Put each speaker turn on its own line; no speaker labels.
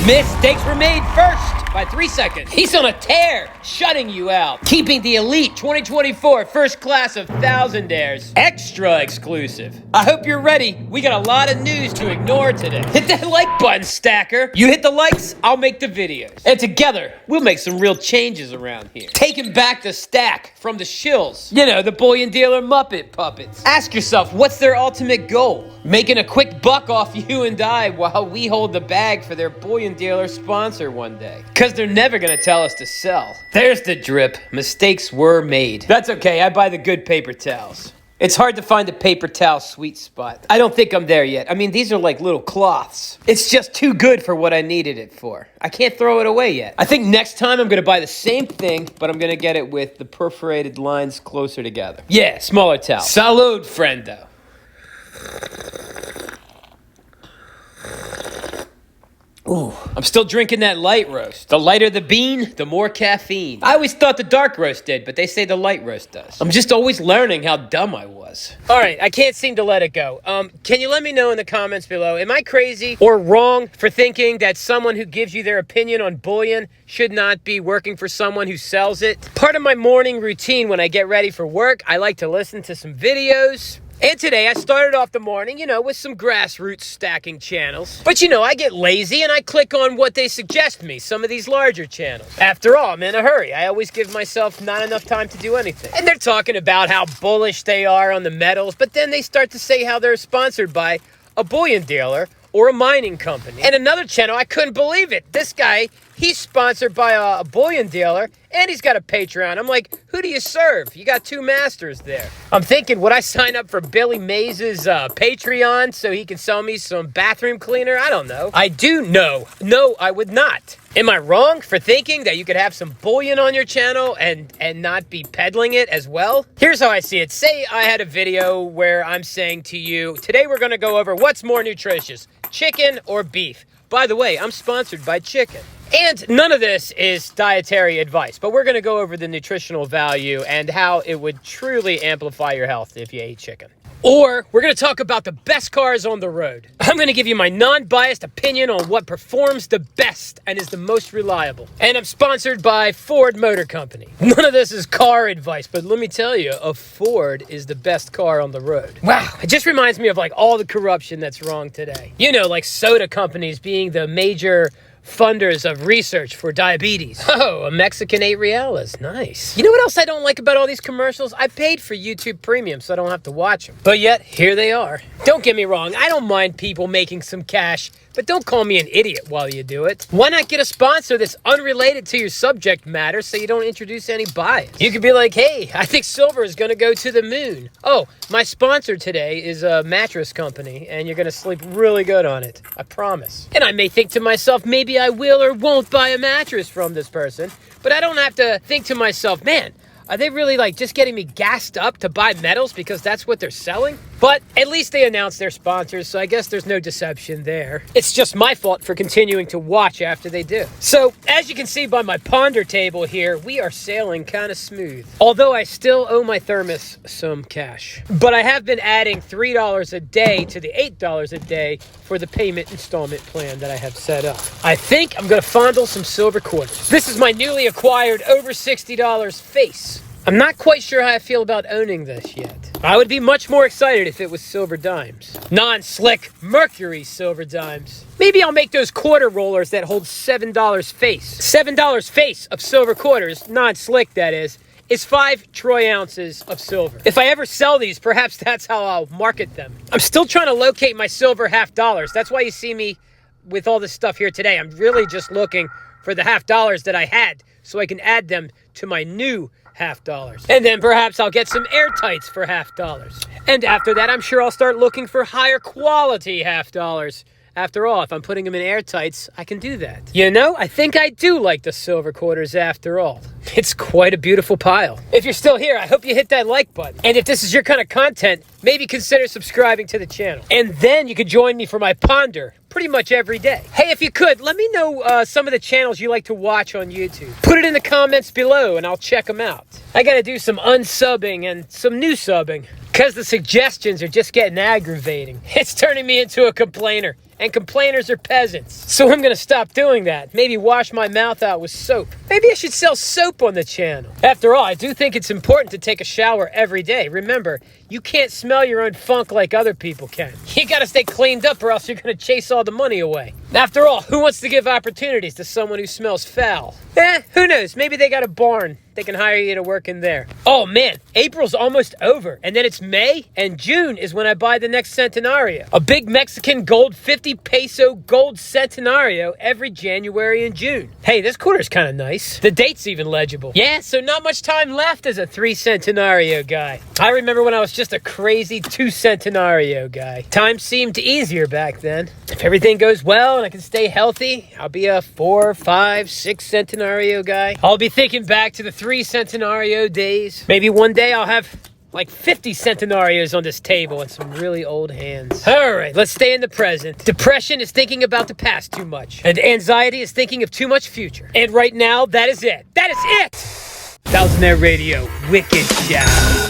Mistakes were made first by 3 seconds. He's on a tear, shutting you out. Keeping the Elite 2024 first class of Thousandaires extra exclusive. I hope you're ready. We got a lot of news to ignore today. Hit that like button, stacker. You hit the likes, I'll make the videos. And together, we'll make some real changes around here. Taking back the stack from the shills. You know, the bullion dealer Muppet puppets. Ask yourself, what's their ultimate goal? Making a quick buck off you and I while we hold the bag for their bullion dealer sponsor one day. Because they're never going to tell us to sell. There's the drip. Mistakes were made. That's okay. I buy the good paper towels. It's hard to find a paper towel sweet spot. I don't think I'm there yet. I mean, these are like little cloths. It's just too good for what I needed it for. I can't throw it away yet. I think next time I'm going to buy the same thing, but I'm going to get it with the perforated lines closer together. Yeah, smaller towel. Salud, friendo. Ooh, I'm still drinking that light roast. The lighter the bean, the more caffeine. I always thought the dark roast did, but they say the light roast does. I'm just always learning how dumb I was. All right, I can't seem to let it go. Can you let me know in the comments below, am I crazy or wrong for thinking that someone who gives you their opinion on bullion should not be working for someone who sells it? Part of my morning routine when I get ready for work, I like to listen to some videos. And today I started off the morning, with some grassroots stacking channels. But I get lazy and I click on what they suggest me, some of these larger channels. After all, I'm in a hurry. I always give myself not enough time to do anything. And they're talking about how bullish they are on the metals, but then they start to say how they're sponsored by a bullion dealer or a mining company. And another channel, I couldn't believe it. This guy, he's sponsored by a bullion dealer, and he's got a Patreon. I'm like, who do you serve? You got two masters there. I'm thinking, would I sign up for Billy Mays' Patreon so he can sell me some bathroom cleaner? I don't know. I do know. No, I would not. Am I wrong for thinking that you could have some bullion on your channel and not be peddling it as well? Here's how I see it. Say I had a video where I'm saying to you, today we're going to go over what's more nutritious, chicken or beef. By the way, I'm sponsored by chicken. And none of this is dietary advice, but we're going to go over the nutritional value and how it would truly amplify your health if you ate chicken. Or we're going to talk about the best cars on the road. I'm going to give you my non-biased opinion on what performs the best and is the most reliable. And I'm sponsored by Ford Motor Company. None of this is car advice, but let me tell you, a Ford is the best car on the road. Wow, it just reminds me of like all the corruption that's wrong today. Like soda companies being the major funders of research for diabetes. Oh, a Mexican 8 reales. Nice. You know what else I don't like about all these commercials? I paid for YouTube Premium so I don't have to watch them. But yet, here they are. Don't get me wrong, I don't mind people making some cash, but don't call me an idiot while you do it. Why not get a sponsor that's unrelated to your subject matter so you don't introduce any bias? You could be like, hey, I think silver is going to go to the moon. Oh, my sponsor today is a mattress company, and you're going to sleep really good on it. I promise. And I may think to myself, maybe I will or won't buy a mattress from this person, but I don't have to think to myself, man, are they really just getting me gassed up to buy metals because that's what they're selling? But at least they announced their sponsors, so I guess there's no deception there. It's just my fault for continuing to watch after they do. So, as you can see by my ponder table here, we are sailing kind of smooth. Although I still owe my thermos some cash. But I have been adding $3 a day to the $8 a day for the payment installment plan that I have set up. I think I'm going to fondle some silver quarters. This is my newly acquired over $60 face. I'm not quite sure how I feel about owning this yet. I would be much more excited if it was silver dimes. Non-slick mercury silver dimes. Maybe I'll make those quarter rollers that hold $7 face. $7 face of silver quarters, non-slick that is 5 troy ounces of silver. If I ever sell these, perhaps that's how I'll market them. I'm still trying to locate my silver $half. That's why you see me with all this stuff here today. I'm really just looking for the $half that I had so I can add them to my new $half. And then perhaps I'll get some airtights for $half. And after that, I'm sure I'll start looking for higher quality $half. After all, if I'm putting them in airtights, I can do that. I think I do like the silver quarters after all. It's quite a beautiful pile. If you're still here, I hope you hit that like button. And if this is your kind of content, maybe consider subscribing to the channel. And then you could join me for my ponder pretty much every day. Hey, if you could, let me know some of the channels you like to watch on YouTube. Put it in the comments below and I'll check them out. I gotta do some unsubbing and some new subbing because the suggestions are just getting aggravating. It's turning me into a complainer. and complainers are peasants. So I'm gonna stop doing that. Maybe wash my mouth out with soap. Maybe I should sell soap on the channel. After all, I do think it's important to take a shower every day. Remember, you can't smell your own funk like other people can. You gotta stay cleaned up or else you're gonna chase all the money away. After all, who wants to give opportunities to someone who smells foul? Who knows? Maybe they got a barn. They can hire you to work in there. Oh man, April's almost over. And then it's May, and June is when I buy the next Centenario. A big Mexican gold 50 peso gold Centenario every January and June. Hey, this quarter's kind of nice. The date's even legible. Yeah, so not much time left as a 3 Centenario guy. I remember when I was just a crazy 2 Centenario guy. Time seemed easier back then. If everything goes well and I can stay healthy, I'll be a 4, 5, 6 Centenario guy. I'll be thinking back to the 3 Centenario days. Maybe one day I'll have like 50 Centenarios on this table and some really old hands. All right, let's stay in the present. Depression is thinking about the past too much. And anxiety is thinking of too much future. And right now, that is it. That is it! Thousand Air Radio, Wicked Show.